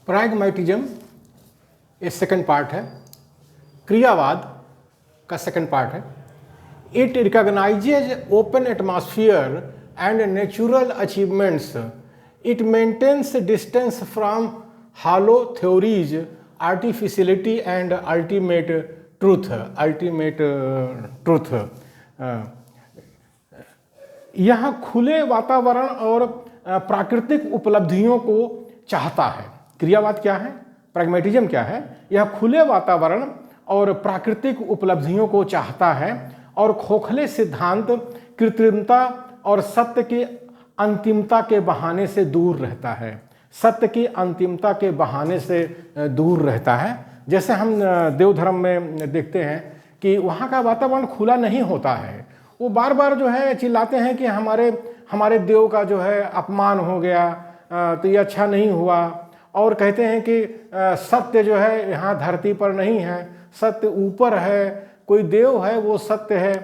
प्रैग्मैटिज्म ये second part है, क्रियावाद का सेकंड पार्ट है। It recognises open atmosphere and natural achievements, it maintains distance from hollow theories, artificiality and ultimate truth. यह खुले वातावरण और प्राकृतिक उपलब्धियों को चाहता है। क्रियावाद क्या है, प्रैग्मैटिज्म क्या है? यह खुले वातावरण और प्राकृतिक उपलब्धियों को चाहता है और खोखले सिद्धांत, कृत्रिमता और सत्य की अंतिमता के बहाने से दूर रहता है। सत्य की अंतिमता के बहाने से दूर रहता है। जैसे हम देव धर्म में देखते हैं कि वहाँ का वातावरण खुला नहीं होता है। वो बार बार जो है चिल्लाते हैं कि हमारे देव का जो है अपमान हो गया, तो ये अच्छा नहीं हुआ। और कहते हैं कि सत्य जो है यहाँ धरती पर नहीं है, सत्य ऊपर है, कोई देव है वो सत्य है,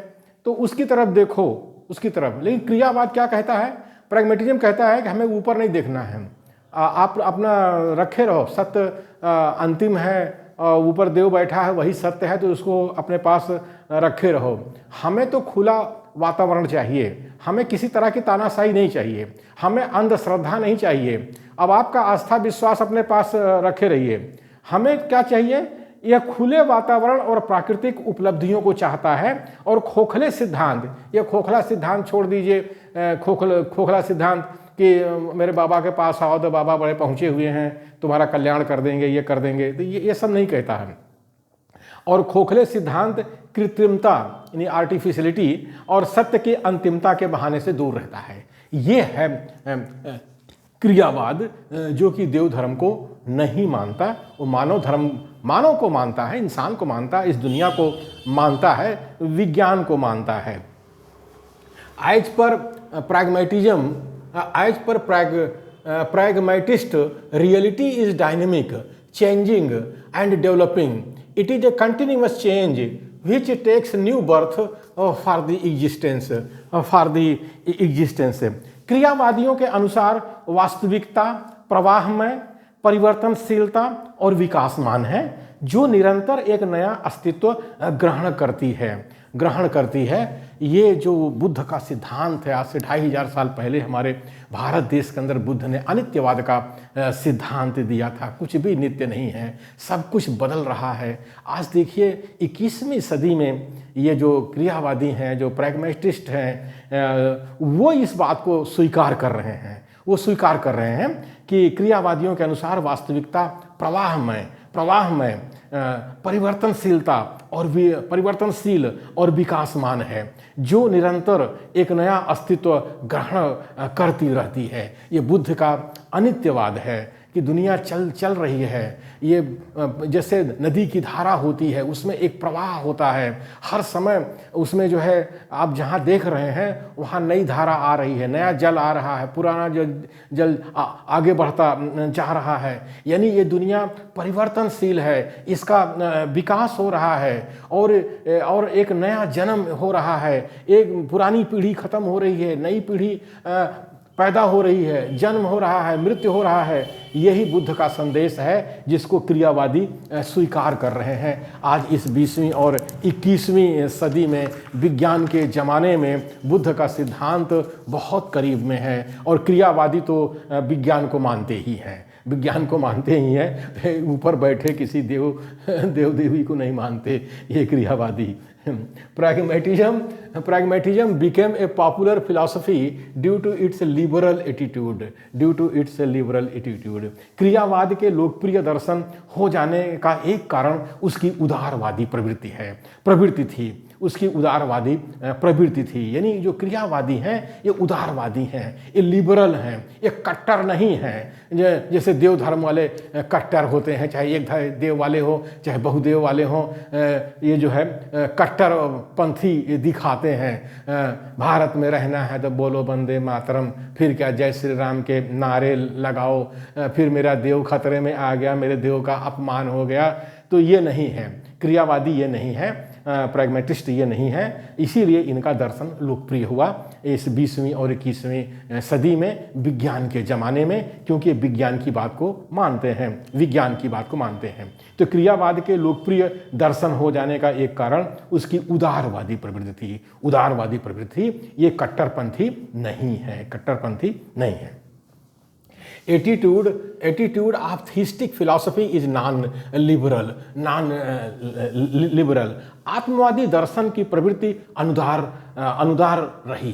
तो उसकी तरफ देखो, उसकी तरफ। लेकिन क्रियावाद क्या कहता है? प्रैग्मैटिज्म कहता है कि हमें ऊपर नहीं देखना है, आप अपना रखे रहो, सत्य अंतिम है, ऊपर देव बैठा है वही सत्य है, तो उसको अपने पास रखे रहो। हमें तो खुला वातावरण चाहिए, हमें किसी तरह की तानाशाही नहीं चाहिए, हमें अंधश्रद्धा नहीं चाहिए। अब आपका आस्था विश्वास अपने पास रखे रहिए। हमें क्या चाहिए? यह खुले वातावरण और प्राकृतिक उपलब्धियों को चाहता है और खोखले सिद्धांत, यह खोखला सिद्धांत छोड़ दीजिए, खोखला सिद्धांत कि मेरे बाबा के पास आओ तो बाबा बड़े पहुँचे हुए हैं, तुम्हारा कल्याण कर देंगे, ये कर देंगे, तो ये सब नहीं कहता है। और खोखले सिद्धांत, कृत्रिमता यानी आर्टिफिशियलिटी और सत्य की अंतिमता के बहाने से दूर रहता है। ये है क्रियावाद, जो कि देव धर्म को नहीं मानता। वो मानव को मानता है, इंसान को मानता है, इस दुनिया को मानता है, विज्ञान को मानता है। आज पर pragmatist, reality is dynamic, changing and developing. It is a continuous change which takes new birth for the existence. क्रियावादियों के अनुसार वास्तविकता प्रवाहमय, परिवर्तनशीलता और विकासमान है, जो निरंतर एक नया अस्तित्व ग्रहण करती है। ये जो बुद्ध का सिद्धांत है, आज से 2500 साल पहले हमारे भारत देश के अंदर बुद्ध ने अनित्यवाद का सिद्धांत दिया था। कुछ भी नित्य नहीं है, सब कुछ बदल रहा है। आज देखिए 21वीं सदी में ये जो क्रियावादी हैं, जो प्रैग्मैटिस्ट हैं, वो इस बात को स्वीकार कर रहे हैं कि क्रियावादियों के अनुसार वास्तविकता प्रवाहमय, परिवर्तनशील और विकासमान है, जो निरंतर एक नया अस्तित्व ग्रहण करती रहती है। ये बुद्ध का अनित्यवाद है कि दुनिया चल रही है। ये जैसे नदी की धारा होती है, उसमें एक प्रवाह होता है, हर समय उसमें जो है आप जहाँ देख रहे हैं वहाँ नई धारा आ रही है, नया जल आ रहा है, पुराना जल आगे बढ़ता जा रहा है। यानी ये दुनिया परिवर्तनशील है, इसका विकास हो रहा है और एक नया जन्म हो रहा है। एक पुरानी पीढ़ी खत्म हो रही है, नई पीढ़ी पैदा हो रही है, जन्म हो रहा है, मृत्यु हो रहा है। यही बुद्ध का संदेश है, जिसको क्रियावादी स्वीकार कर रहे हैं। आज इस 20वीं और 21वीं सदी में, विज्ञान के ज़माने में बुद्ध का सिद्धांत बहुत करीब में है और क्रियावादी तो विज्ञान को मानते ही हैं, ऊपर बैठे किसी देव देवी को नहीं मानते ये क्रियावादी। Pragmatism became a popular philosophy due to its liberal attitude. क्रियावाद के लोकप्रिय दर्शन हो जाने का एक कारण उसकी उदारवादी प्रवृत्ति थी। यानी जो क्रियावादी हैं ये उदारवादी हैं, ये लिबरल हैं, ये कट्टर नहीं हैं। जैसे देव धर्म वाले कट्टर होते हैं, चाहे एक देव वाले हो चाहे बहुदेव वाले हो, ये जो है कट्टर पंथी दिखाते हैं। भारत में रहना है तो बोलो वंदे मातरम, फिर क्या जय श्री राम के नारे लगाओ, फिर मेरा देव खतरे में आ गया, मेरे देव का अपमान हो गया। तो ये नहीं है, क्रियावादी ये नहीं है। प्रैग्मेटिस्ट ये नहीं है, इसीलिए इनका दर्शन लोकप्रिय हुआ इस 20वीं और 21वीं सदी में, विज्ञान के ज़माने में, क्योंकि विज्ञान की बात को मानते हैं, विज्ञान की बात को मानते हैं। तो क्रियावाद के लोकप्रिय दर्शन हो जाने का एक कारण उसकी उदारवादी प्रवृत्ति थी। उदारवादी प्रवृत्ति ये कट्टरपंथी नहीं है, कट्टरपंथी नहीं है। Attitude of theistic philosophy is non liberal. आत्मवादी दर्शन की प्रवृत्ति अनुदार रही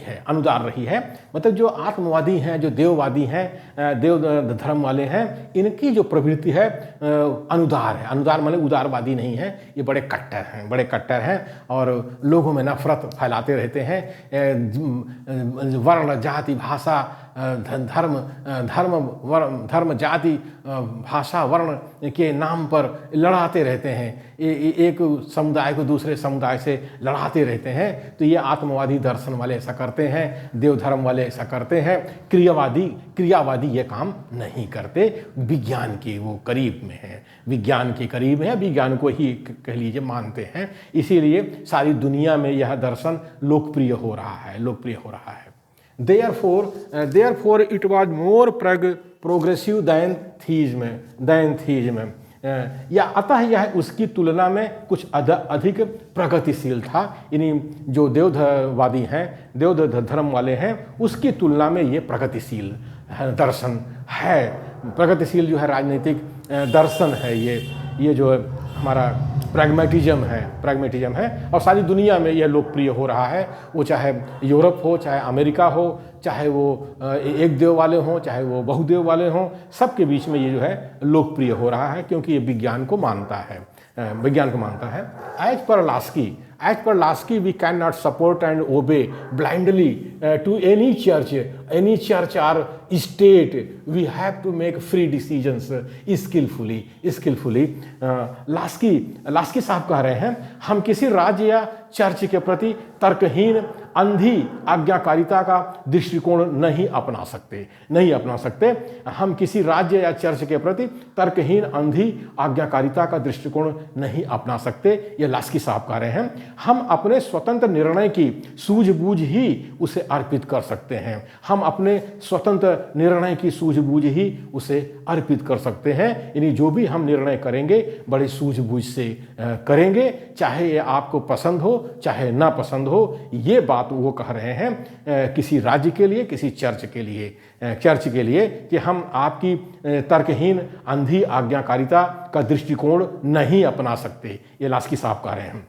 है। मतलब जो आत्मवादी हैं, जो देववादी हैं, देव धर्म वाले हैं, इनकी जो प्रवृत्ति है अनुदार है। अनुदार माने उदारवादी नहीं है, ये बड़े कट्टर हैं और लोगों में नफरत फैलाते रहते हैं। वर्ण, जाति, भाषा, धर्म, जाति, भाषा, वर्ण के नाम पर लड़ाते रहते हैं, एक समुदाय को दूसरे समुदाय से लड़ाते रहते हैं। तो ये आत्मवादी दर्शन वाले ऐसा करते हैं, देव धर्म वाले ऐसा करते हैं। क्रियावादी ये काम नहीं करते, विज्ञान के वो करीब में है, विज्ञान के करीब है, विज्ञान को ही कह लीजिए मानते हैं। इसीलिए सारी दुनिया में यह दर्शन लोकप्रिय हो रहा है। Therefore it was more progressive than theism। या अतः यह उसकी तुलना में कुछ अधिक प्रगतिशील था। यानी जो देववादी हैं, देव धर्म वाले हैं, उसकी तुलना में ये प्रगतिशील दर्शन है। प्रगतिशील जो है राजनीतिक दर्शन है, ये जो हमारा प्रैग्मेटिज्म है और सारी दुनिया में यह लोकप्रिय हो रहा है। वो चाहे यूरोप हो, चाहे अमेरिका हो, चाहे वो एक देव वाले हों, चाहे वो बहुदेव वाले हों, सबके बीच में ये जो है लोकप्रिय हो रहा है, क्योंकि ये विज्ञान को मानता है। As per Lasky, we cannot support and obey blindly to any church or state. We have to make free decisions skillfully। Laski साहब कह रहे हैं, हम किसी राज्य या चर्च के प्रति तर्कहीन अंधी आज्ञाकारिता का दृष्टिकोण नहीं अपना सकते। हम किसी राज्य या चर्च के प्रति तर्कहीन अंधी आज्ञाकारिता का दृष्टिकोण नहीं अपना सकते। ये लास्की साहब कह रहे हैं, हम अपने स्वतंत्र निर्णय की सूझबूझ ही उसे अर्पित कर सकते हैं। हम अपने स्वतंत्र निर्णय की सूझबूझ ही उसे अर्पित कर सकते हैं। यानी जो भी हम निर्णय करेंगे बड़ी सूझबूझ से करेंगे, चाहे ये आपको पसंद हो चाहे ना पसंद हो। ये बात वो कह रहे हैं किसी राज्य के लिए, किसी चर्च के लिए कि हम आपकी तर्कहीन अंधी आज्ञाकारिता का दृष्टिकोण नहीं अपना सकते। ये लास्की साहब कह रहे हैं।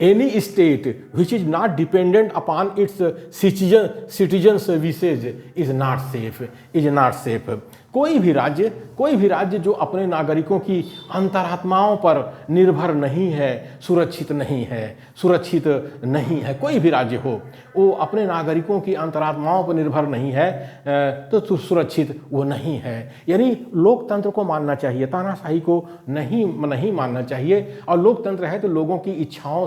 Any state which is not dependent upon its citizens' wishes is not safe। कोई भी राज्य जो अपने नागरिकों की अंतरात्माओं पर निर्भर नहीं है, सुरक्षित नहीं है, कोई भी राज्य हो, वो अपने नागरिकों की अंतरात्माओं पर निर्भर नहीं है, तो सुरक्षित वो नहीं है। यानी लोकतंत्र को मानना चाहिए, तानाशाही को नहीं मानना चाहिए। और लोकतंत्र है तो लोगों की इच्छाओं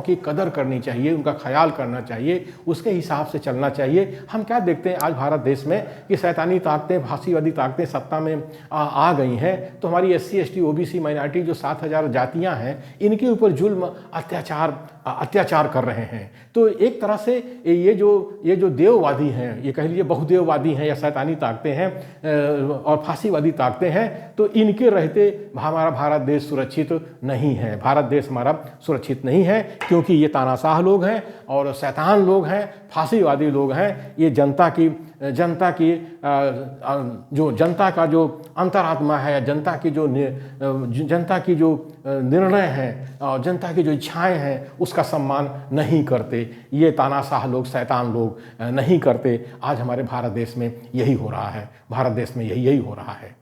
की कदर करनी चाहिए, उनका ख्याल करना चाहिए, उसके हिसाब से चलना चाहिए। हम क्या देखते हैं आज भारत देश में कि शैतानी ताकतें, भाषीवादी ताकतें सत्ता में आ गई हैं, तो हमारी SC ST OBC माइनॉरिटी जो 7000 जातियां हैं, इनके ऊपर जुल्म अत्याचार कर रहे हैं। तो एक तरह से ये जो देववादी हैं, ये कह लीजिए बहुदेववादी हैं या शैतानी ताकतें हैं और फांसीवादी ताकतें हैं, तो इनके रहते हमारा भारत देश सुरक्षित नहीं है। भारत देश हमारा सुरक्षित नहीं है, क्योंकि ये तानाशाह लोग हैं और शैतान लोग हैं, फांसीवादी लोग हैं। ये जनता का जो अंतरात्मा है, जनता की जो निर्णय है और जनता की जो इच्छाएं हैं, उसका सम्मान नहीं करते। ये तानाशाह लोग, शैतान लोग नहीं करते। आज हमारे भारत देश में यही हो रहा है,